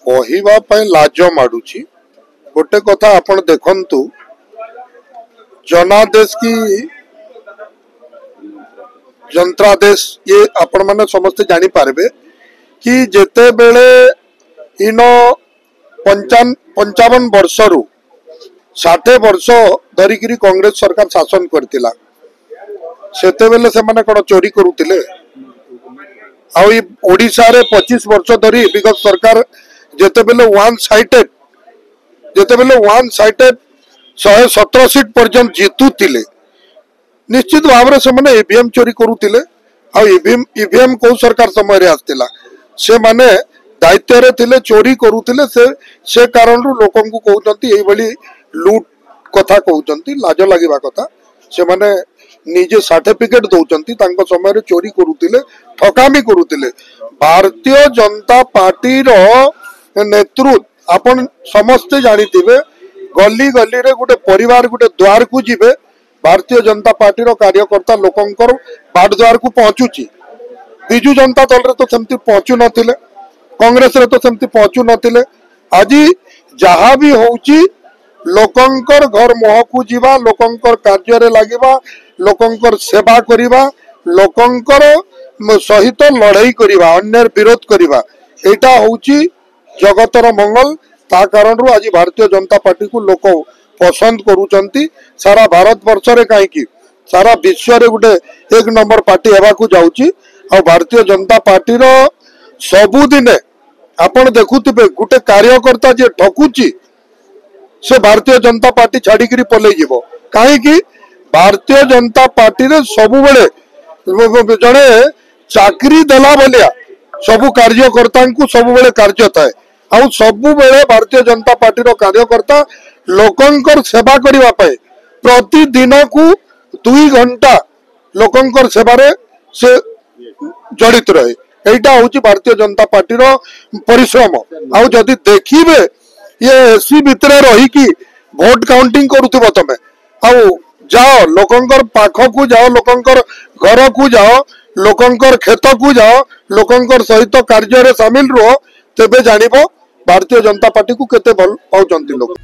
कहवाई लाज माड़ुची गोटे कथा आपण देखंतु जनादेश की जंत्रादेश ये आपण माने समस्त जानी पारबे कि जेते बेले इन 55 वर्ष रु 60 वर्ष धरिकी कांग्रेस सरकार शासन करतिला सेते बेले से माने कोन चोरी करूतिले आ ओडिशा रे 25 वर्ष धरी विगत सरकार जेते बेले वन साइडेड 117 सीट पर्यंत जीतुतिले निश्चित भाव से मैंने ईवीएम चोरी करुतिले आ ईवीएम को सरकार समय रे आस्तिला से माने दायित्व रे थिले चोरी करुतिले से कारण रु लोकन को कहउचंती एई भली लूट कथा कहउचंती लाज लागिबा कथा से माने निजे सर्टिफिकेट दउचंती तांको समय रे चोरी करुतिले ठकामी करुतिले। भारतीय जनता पार्टी रो नेतृत्व आपण समस्ते जानिथिबे गली गली रे गुटे परिवार गुटे द्वार को जिबे भारतीय जनता पार्टी रो कार्यकर्ता लोकंकर बाट द्वार को पहुंचुची बिजू जनता दल रे तो सेमती पहुंचु नथिले कांग्रेस रे तो सेमती पहुंचु नथिले आज जहा भी होउची लोकंकर घर मुह को जीवा लोकंकर कार्य रे लागिबा लोकंकर सेवा करिबा लोकंकर सहित लड़ाई करिबा अन्य विरोध करिबा एटा होउची जगतर मंगल ता कारण रु आज भारतीय जनता पार्टी को लोक पसंद करूचंती सारा भारत वर्ष रे काईकी सारा विश्व रे गुटे एक नंबर पार्टी हेबा को जाउची आ भारतीय जनता पार्टी रो सबु दिने आपण देखुथिबे गुटे कार्यकर्ता जे ठकुची से भारतीय जनता पार्टी छाड़ी करी पले जीवो काहे कि भारतीय जनता पार्टी रे सबु बेले जणे चाकरी देला बलिया सबु कार्यकर्ता को सबु बेले कार्य थाए आ सबु बेले भारतीय जनता पार्टी रो कार्यकर्ता लोकंकर सेवा करिवा पाए प्रतिदिन को 2 घंटा लोकंकर सेवा रे से जड़ित रहे एटा होची भारतीय जनता पार्टी रो परिश्रम आ जदी देखिबे ये एसी भितरे रही कि वोट काउंटिंग करूथबो तमे आ जाओ लोकंकर पाख को जाओ लोकंकर घर को जाओ लोकंकर खेत को जाओ लोकंकर सहित कार्य रे शामिल रहो तेबे जानिबो भारतीय जनता पार्टी को केते भल पाउचंती लोग।